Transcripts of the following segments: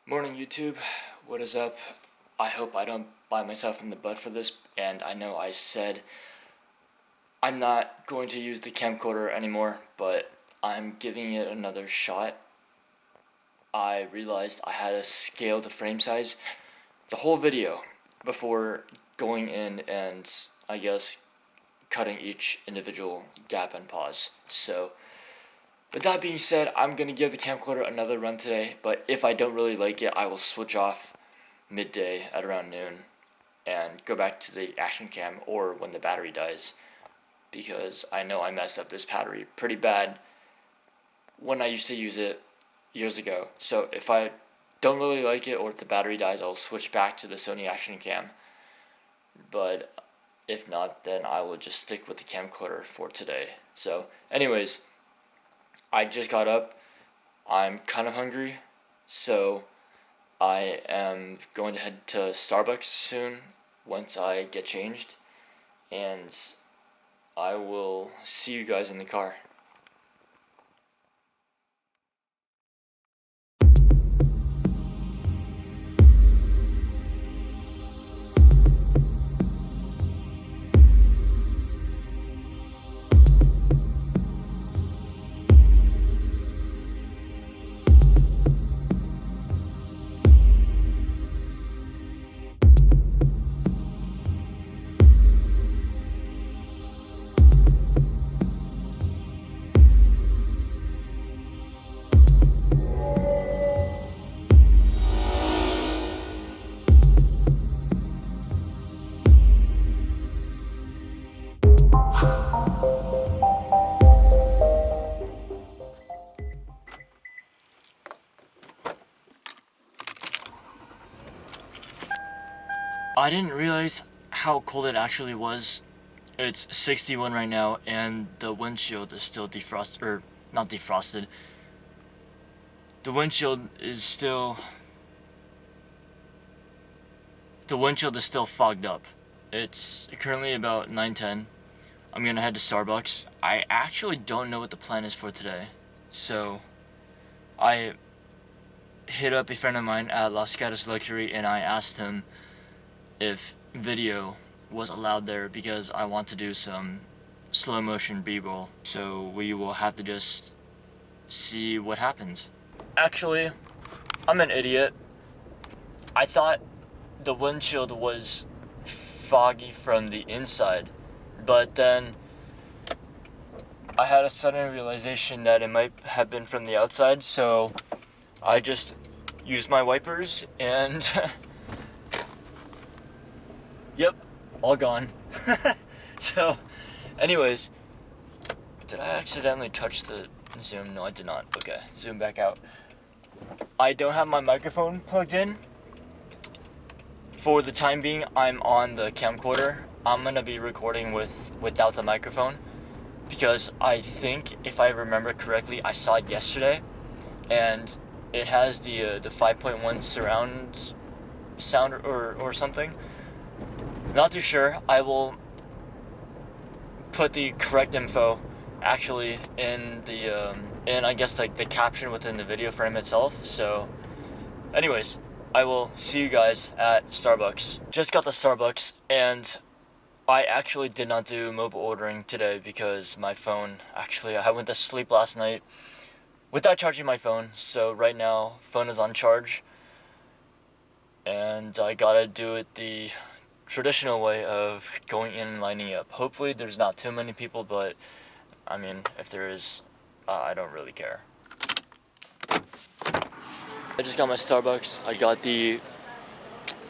Morning YouTube, what is up? I hope I don't bite myself in the butt for this, and I know I said I'm not going to use the camcorder anymore, but I'm giving it another shot. I realized I had to scale the frame size the whole video before going in and I guess cutting each individual gap and pause. So with that being said, I'm going to give the camcorder another run today, but if I don't really like it, I will switch off midday at around noon and go back to the action cam or when the battery dies, because I know I messed up this battery pretty bad when I used to use it years ago. So if I don't really like it or if the battery dies, I'll switch back to the Sony action cam, but if not, then I will just stick with the camcorder for today. So anyways, I just got up. I'm kind of hungry, so I am going to head to Starbucks soon once I get changed, and I will see you guys in the car. I didn't realize how cold it actually was. It's 61 right now, and the windshield is still defrosted, or not defrosted. The windshield is still fogged up. It's currently about 9:10. I'm gonna head to Starbucks. I actually don't know what the plan is for today, so I hit up a friend of mine at Gatos Luxury and I asked him if video was allowed there because I want to do some slow motion b-roll. So we will have to just see what happens. Actually, I'm an idiot. I thought the windshield was foggy from the inside, but then I had a sudden realization that it might have been from the outside, so I just used my wipers and yep, all gone. So, anyways, did I accidentally touch the zoom? No, I did not. Okay, zoom back out. I don't have my microphone plugged in. For the time being, I'm on the camcorder. I'm gonna be recording without the microphone because I think, if I remember correctly, I saw it yesterday, and it has the 5.1 surround sound or something. Not too sure. I will put the correct info actually in the in I guess like the caption within the video frame itself. So anyways, I will see you guys at Starbucks. Just got the Starbucks, and I actually did not do mobile ordering today because my phone, actually I went to sleep last night without charging my phone, so right now phone is on charge and I gotta do it the traditional way of going in and lining up. Hopefully there's not too many people, but I mean, if there is, I don't really care. I just got my Starbucks. I got the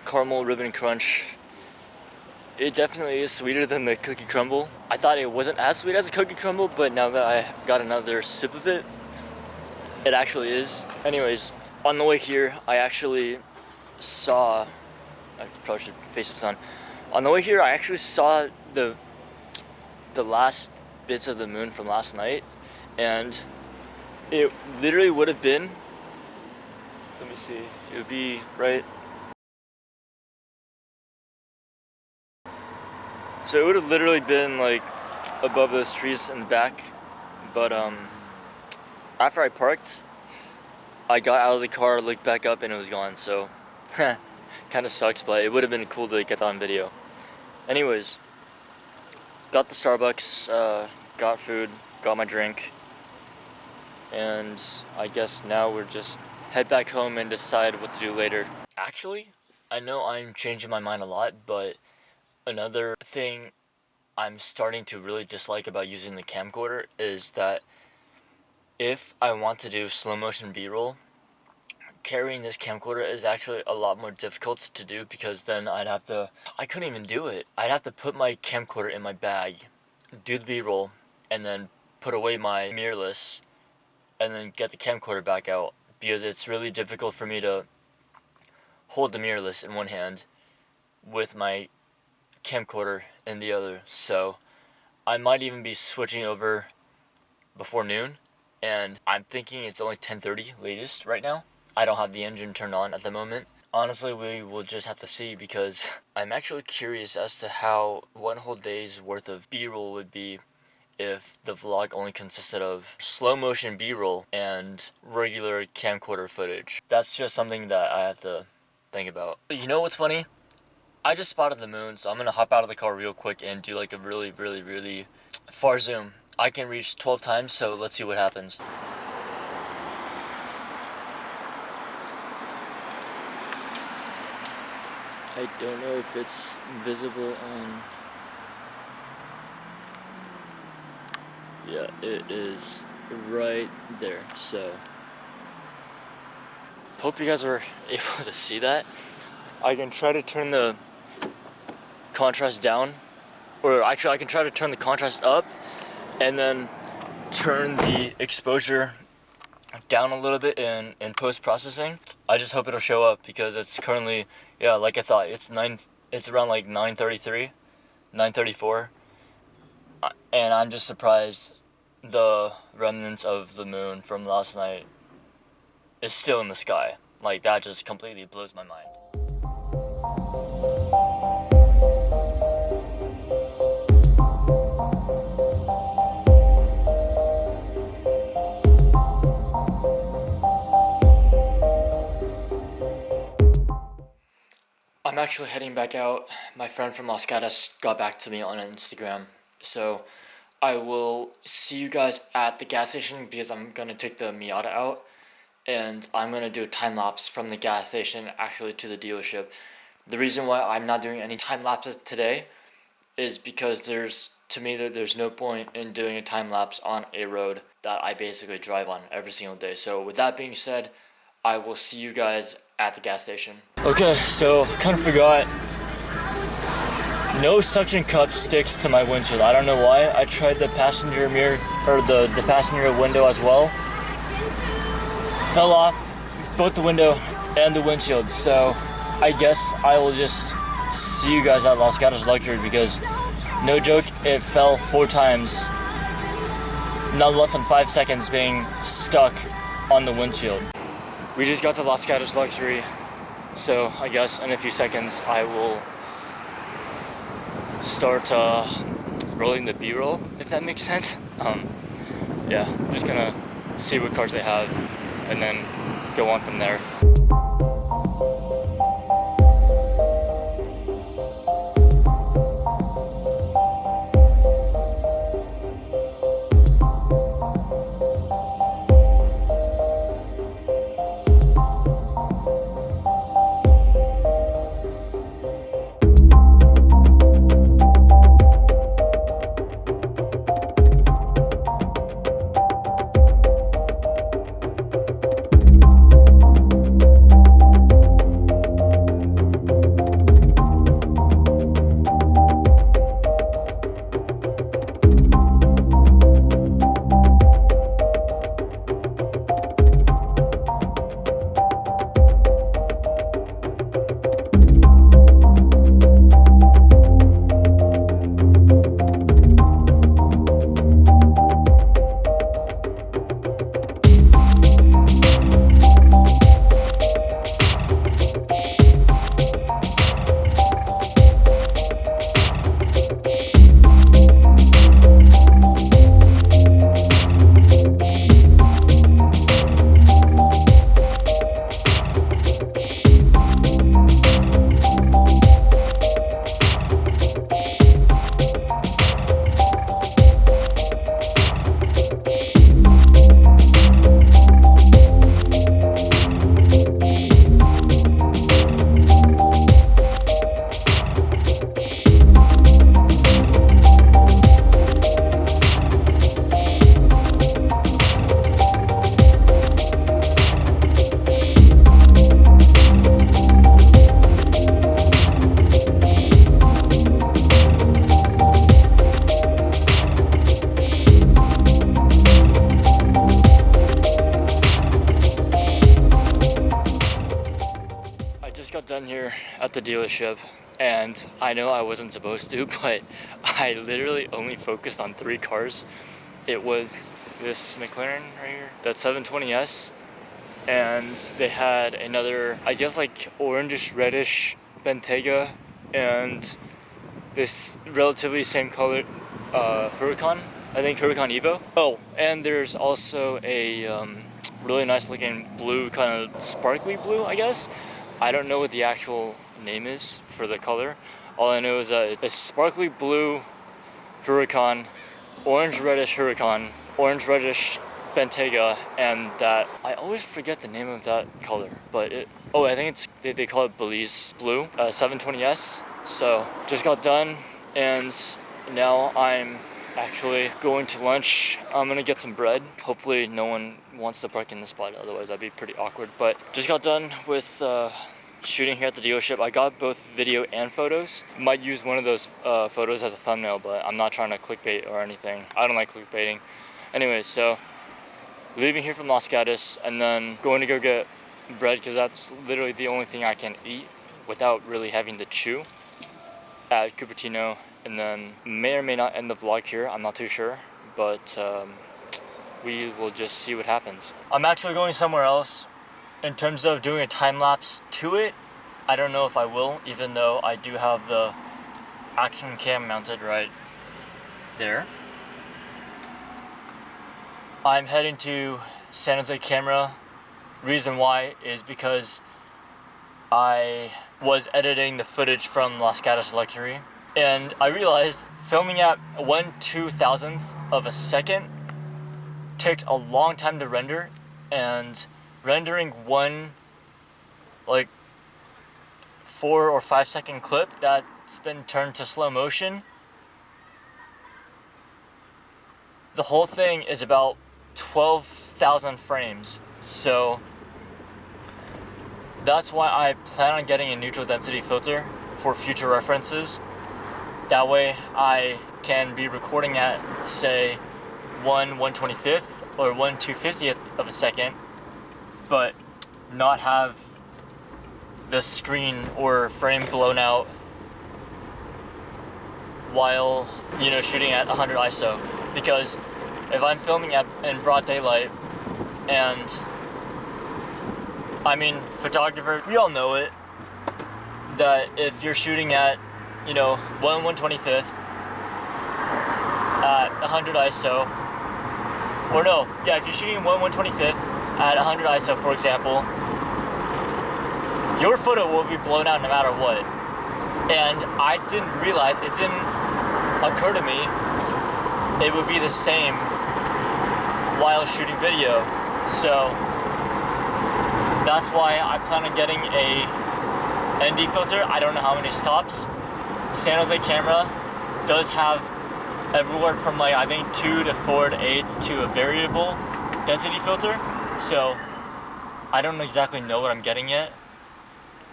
caramel ribbon crunch. It definitely is sweeter than the cookie crumble. I thought it wasn't as sweet as a cookie crumble, but now that I got another sip of it, it actually is. Anyways, on the way here, I actually saw, I probably should face this on. On the way here, I actually saw the last bits of the moon from last night, and it literally would have been, let me see, it would be right, so it would have literally been like above those trees in the back, but after I parked, I got out of the car, looked back up, and it was gone, so kind of sucks, but it would have been cool to get that on video. Anyways, got the Starbucks, got food, got my drink, and I guess now we're just head back home and decide what to do later. Actually, I know I'm changing my mind a lot, but another thing I'm starting to really dislike about using the camcorder is that if I want to do slow motion B-roll, carrying this camcorder is actually a lot more difficult to do, because then I couldn't even do it. I'd have to put my camcorder in my bag, do the B-roll, and then put away my mirrorless, and then get the camcorder back out, because it's really difficult for me to hold the mirrorless in one hand with my camcorder in the other. So I might even be switching over before noon, and I'm thinking it's only 10:30 latest right now. I don't have the engine turned on at the moment. Honestly, we will just have to see, because I'm actually curious as to how one whole day's worth of B-roll would be if the vlog only consisted of slow motion B-roll and regular camcorder footage. That's just something that I have to think about. You know what's funny? I just spotted the moon, so I'm gonna hop out of the car real quick and do like a really, really, really far zoom. I can reach 12 times, so let's see what happens. I don't know if it's visible on... Yeah, it is right there, so... Hope you guys were able to see that. I can try to turn the contrast down, or actually I can try to turn the contrast up, and then turn the exposure down a little bit in post-processing. I just hope it'll show up, because it's currently, yeah, like I thought, it's around like 9:33, 9:34, and I'm just surprised the remnants of the moon from last night is still in the sky. Like, that just completely blows my mind. I'm actually heading back out. My friend from Los Gatos got back to me on Instagram, so I will see you guys at the gas station, because I'm gonna take the Miata out, and I'm gonna do a time lapse from the gas station actually to the dealership. The reason why I'm not doing any time lapses today is because there's no point in doing a time lapse on a road that I basically drive on every single day. So with that being said, I will see you guys at the gas station. Okay, so kind of forgot. No suction cup sticks to my windshield. I don't know why. I tried the passenger mirror, or the passenger window as well. Fell off both the window and the windshield. So I guess I will just see you guys at Los Gatos Luxury, because no joke, it fell 4 times. Not less than 5 seconds being stuck on the windshield. We just got to Los Gatos Luxury, so I guess in a few seconds I will start rolling the B-roll, if that makes sense. Yeah, just gonna see what cars they have and then go on from there. just got done here at the dealership, and I know I wasn't supposed to, but I literally only focused on 3 cars. It was this McLaren right here, that 720S, and they had another, I guess like orangish reddish Bentayga, and this relatively same color Huracan, I think Huracan Evo. Oh, and there's also a really nice looking blue, kind of sparkly blue, I guess. I don't know what the actual name is for the color. All I know is that it's sparkly blue Huracan, orange reddish Huracan, orange reddish Bentayga, and that I always forget the name of that color, but I think they call it Belize blue, 720S. So just got done, and now I'm actually going to lunch. I'm gonna get some bread. Hopefully no one wants to park in the spot, otherwise that'd be pretty awkward. But just got done with shooting here at the dealership. I got both video and photos. Might use one of those photos as a thumbnail, but I'm not trying to clickbait or anything. I don't like clickbaiting. Anyway, so leaving here from Los Gatos and then going to go get bread, because that's literally the only thing I can eat without really having to chew at Cupertino. And then may or may not end the vlog here, I'm not too sure, but we will just see what happens. I'm actually going somewhere else. In terms of doing a time lapse to it, I don't know if I will, even though I do have the action cam mounted right there. I'm heading to San Jose Camera. Reason why is because I was editing the footage from Los Gatos Luxury, and I realized filming at 1/2000th of a second takes a long time to render, and rendering one like 4 or 5 second clip that's been turned to slow motion, the whole thing is about 12,000 frames. So that's why I plan on getting a neutral density filter for future references. That way I can be recording at, say, 1/125th or 1/250th of a second, but not have the screen or frame blown out while, shooting at 100 ISO. Because if I'm filming in broad daylight, and photographer, we all know it, that if you're shooting at 1/125th at 100 ISO, if you're shooting 1/125th at 100 ISO, for example, your photo will be blown out no matter what. And I didn't realize, it didn't occur to me it would be the same while shooting video. So that's why I plan on getting a ND filter. I don't know how many stops. San Jose Camera does have everywhere from I think 2 to 4 to 8 to a variable density filter. So I don't exactly know what I'm getting yet.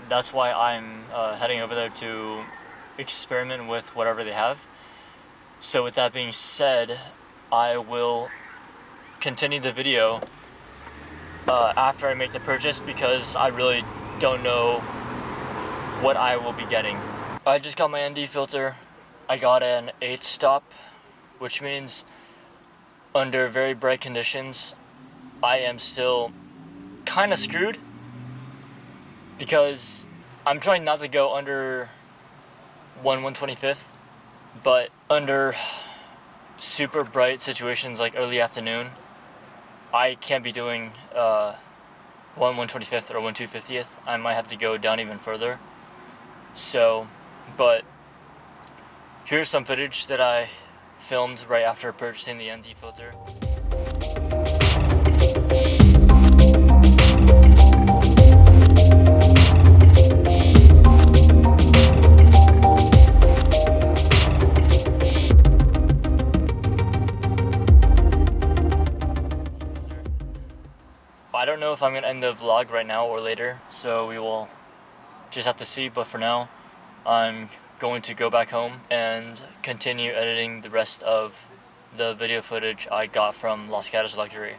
That's why I'm heading over there to experiment with whatever they have. So with that being said, I will continue the video after I make the purchase, because I really don't know what I will be getting. I just got my ND filter. I got an 8 stop, which means under very bright conditions I am still kind of screwed, because I'm trying not to go under 1/125th, but under super bright situations like early afternoon, I can't be doing 1/125th or 1/250th. I might have to go down even further. So, but here's some footage that I filmed right after purchasing the ND filter. I don't know if I'm going to end the vlog right now or later, so we will just have to see, but for now, I'm going to go back home and continue editing the rest of the video footage I got from Los Gatos Luxury.